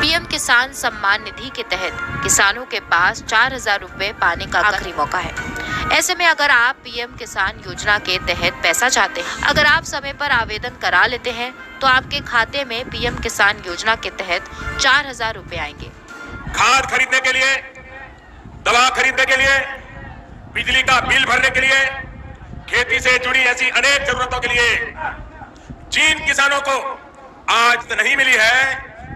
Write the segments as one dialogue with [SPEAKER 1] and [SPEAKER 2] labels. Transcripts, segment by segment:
[SPEAKER 1] PM किसान सम्मान निधि के तहत किसानों के पास 4,000 रुपए पाने का आखिरी मौका है। ऐसे में अगर आप पीएम किसान योजना के तहत पैसा चाहते हैं, अगर आप समय पर आवेदन करा लेते हैं तो आपके खाते में पीएम किसान योजना के तहत 4,000 रुपए आएंगे।
[SPEAKER 2] खाद खरीदने के लिए, दवा खरीदने के लिए, बिजली का बिल भरने के लिए, खेती से जुड़ी ऐसी अनेक जरूरतों के लिए जिन किसानों को आज तो नहीं मिली है,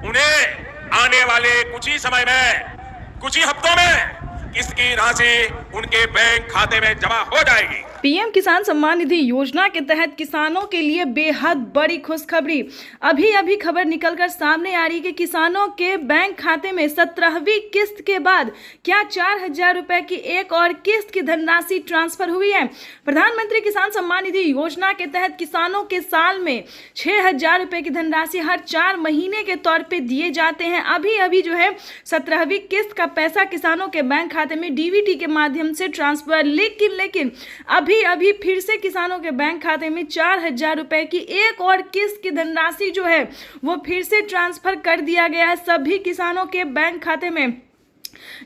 [SPEAKER 2] उन्हें आने वाले कुछ ही समय में, कुछ ही हफ्तों में इसकी राशि उनके बैंक खाते में जमा हो जाएगी।
[SPEAKER 3] पीएम किसान सम्मान निधि योजना के तहत किसानों के लिए बेहद बड़ी खुशखबरी। अभी खबर निकलकर सामने आ रही है कि किसानों के बैंक खाते में 17वीं किस्त के बाद क्या 4,000 रुपए की एक और किस्त की धनराशि ट्रांसफर हुई है। प्रधानमंत्री किसान सम्मान निधि योजना के तहत किसानों के साल में 6,000 रुपए की धनराशि हर 4 महीने के तौर पे दिए जाते हैं। अभी जो है 17वीं किस्त का पैसा किसानों के बैंक खाते में डीबीटी के माध्यम से ट्रांसफर, लेकिन अभी फिर से किसानों के बैंक खाते में 4,000 रुपए की एक और किस्त की धनराशि जो है वो फिर से ट्रांसफर कर दिया गया है सभी किसानों के बैंक खाते में।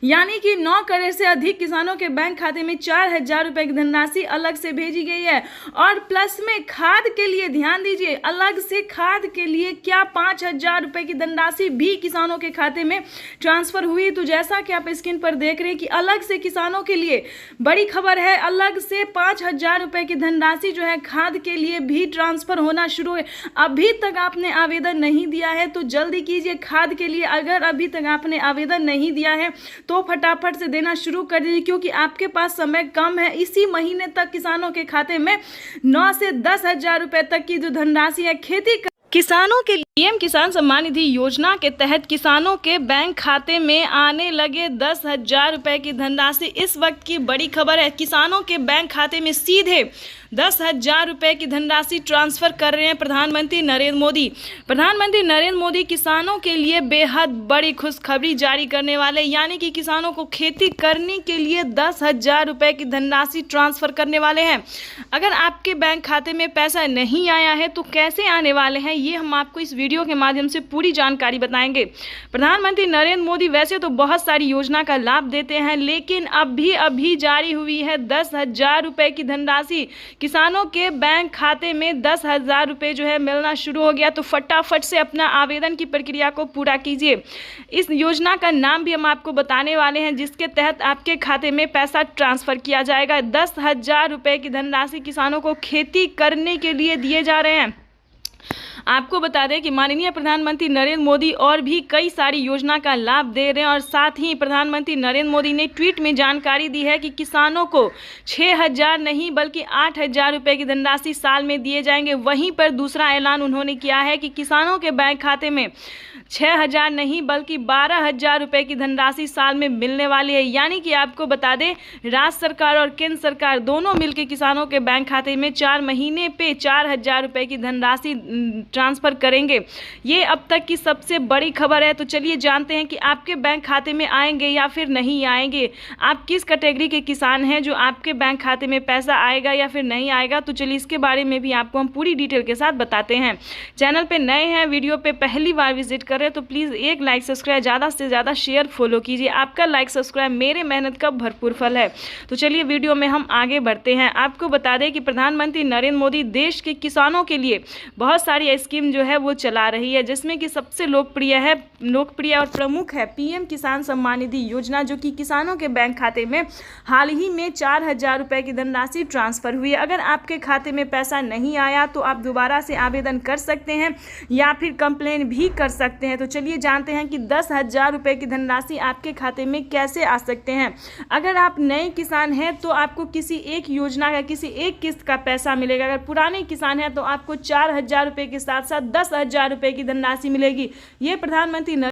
[SPEAKER 3] यानी कि 9 करोड़ से अधिक किसानों के बैंक खाते में 4,000 रुपए की धनराशि अलग से भेजी गई है। और प्लस में खाद के लिए ध्यान दीजिए, अलग से खाद के लिए क्या 5,000 रुपए की धनराशि भी किसानों के खाते में ट्रांसफर हुई। तो जैसा कि आप स्क्रीन पर देख रहे हैं कि अलग से किसानों के लिए बड़ी खबर है, अलग से 5,000 रुपए की धनराशि जो है खाद के लिए भी ट्रांसफर होना शुरू है। अभी तक आपने आवेदन नहीं दिया है तो जल्दी कीजिए खाद के लिए। अगर अभी तक आपने आवेदन नहीं दिया है तो फटाफट से देना शुरू कर दीजिए, क्योंकि आपके पास समय कम है। इसी महीने तक किसानों के खाते में 9 से 10,000 रुपए तक की जो धनराशि है किसानों के लिए पीएम किसान सम्मान निधि योजना के तहत किसानों के बैंक खाते में आने लगे 10,000 रुपए की धनराशि। इस वक्त की बड़ी खबर है, किसानों के बैंक खाते में सीधे 10,000 रुपए की धनराशि ट्रांसफर कर रहे हैं प्रधानमंत्री नरेंद्र मोदी। प्रधानमंत्री नरेंद्र मोदी किसानों के लिए बेहद बड़ी खुशखबरी जारी करने वाले, यानी कि किसानों को खेती करने के लिए 10,000 रुपए की धनराशि ट्रांसफर करने वाले हैं। अगर आपके बैंक खाते में पैसा नहीं आया है तो कैसे आने वाले हैं, ये हम आपको इस वीडियो के माध्यम से पूरी जानकारी बताएंगे। प्रधानमंत्री नरेंद्र मोदी वैसे तो बहुत सारी योजना का लाभ देते हैं, लेकिन अभी जारी हुई है 10,000 रुपए की धनराशि। किसानों के बैंक खाते में 10,000 रुपए जो है मिलना शुरू हो गया। तो फटाफट से अपना आवेदन की प्रक्रिया को पूरा कीजिए। इस योजना का नाम भी हम आपको बताने वाले हैं, जिसके तहत आपके खाते में पैसा ट्रांसफर किया जाएगा। 10,000 रुपए की धनराशि किसानों को खेती करने के लिए दिए जा रहे हैं। आपको बता दें कि माननीय प्रधानमंत्री नरेंद्र मोदी और भी कई सारी योजना का लाभ दे रहे हैं, और साथ ही प्रधानमंत्री नरेंद्र मोदी ने ट्वीट में जानकारी दी है कि किसानों को 6,000 नहीं बल्कि 8,000 रुपए की धनराशि साल में दिए जाएंगे। वहीं पर दूसरा ऐलान उन्होंने किया है कि किसानों के बैंक खाते में 6,000 नहीं बल्कि 12,000 रुपए की धनराशि साल में मिलने वाली है। यानी कि आपको बता दें, राज्य सरकार और केंद्र सरकार दोनों मिलकर किसानों के बैंक खाते में 4 महीने पे 4,000 रुपए की धनराशि ट्रांसफर करेंगे। ये अब तक की सबसे बड़ी खबर है। तो चलिए जानते हैं कि आपके बैंक खाते में आएंगे या फिर नहीं आएंगे। आप किस कैटेगरी के किसान हैं जो आपके बैंक खाते में पैसा आएगा या फिर नहीं आएगा। तो चलिए इसके बारे में भी आपको हम पूरी डिटेल के साथ बताते हैं। चैनल पे नए हैं, वीडियो पे पहली बार विजिट कर रहे हैं तो प्लीज़ एक लाइक सब्सक्राइब, ज़्यादा से ज़्यादा शेयर फॉलो कीजिए। आपका लाइक सब्सक्राइब मेरे मेहनत का भरपूर फल है। तो चलिए वीडियो में हम आगे बढ़ते हैं। आपको बता दें कि प्रधानमंत्री नरेंद्र मोदी देश के किसानों के लिए बहुत सारी स्कीम जो है वो चला रही है, जिसमें कि सबसे लोकप्रिय और प्रमुख है पीएम किसान सम्मान निधि योजना, जो कि किसानों के बैंक खाते में हाल ही में 4,000 रुपए की धनराशि ट्रांसफर हुई है। अगर आपके खाते में पैसा नहीं आया तो आप दोबारा से आवेदन कर सकते हैं या फिर कंप्लेन भी कर सकते हैं। तो चलिए जानते हैं कि 10,000 रुपए की धनराशि आपके खाते में कैसे आ सकते हैं। अगर आप नए किसान हैं तो आपको किसी एक योजना का किसी एक किस्त का पैसा मिलेगा। अगर पुराने किसान हैं तो आपको 4,000 रुपए के साथ साथ 10,000 रुपए की धनराशि मिलेगी। ये प्रधानमंत्री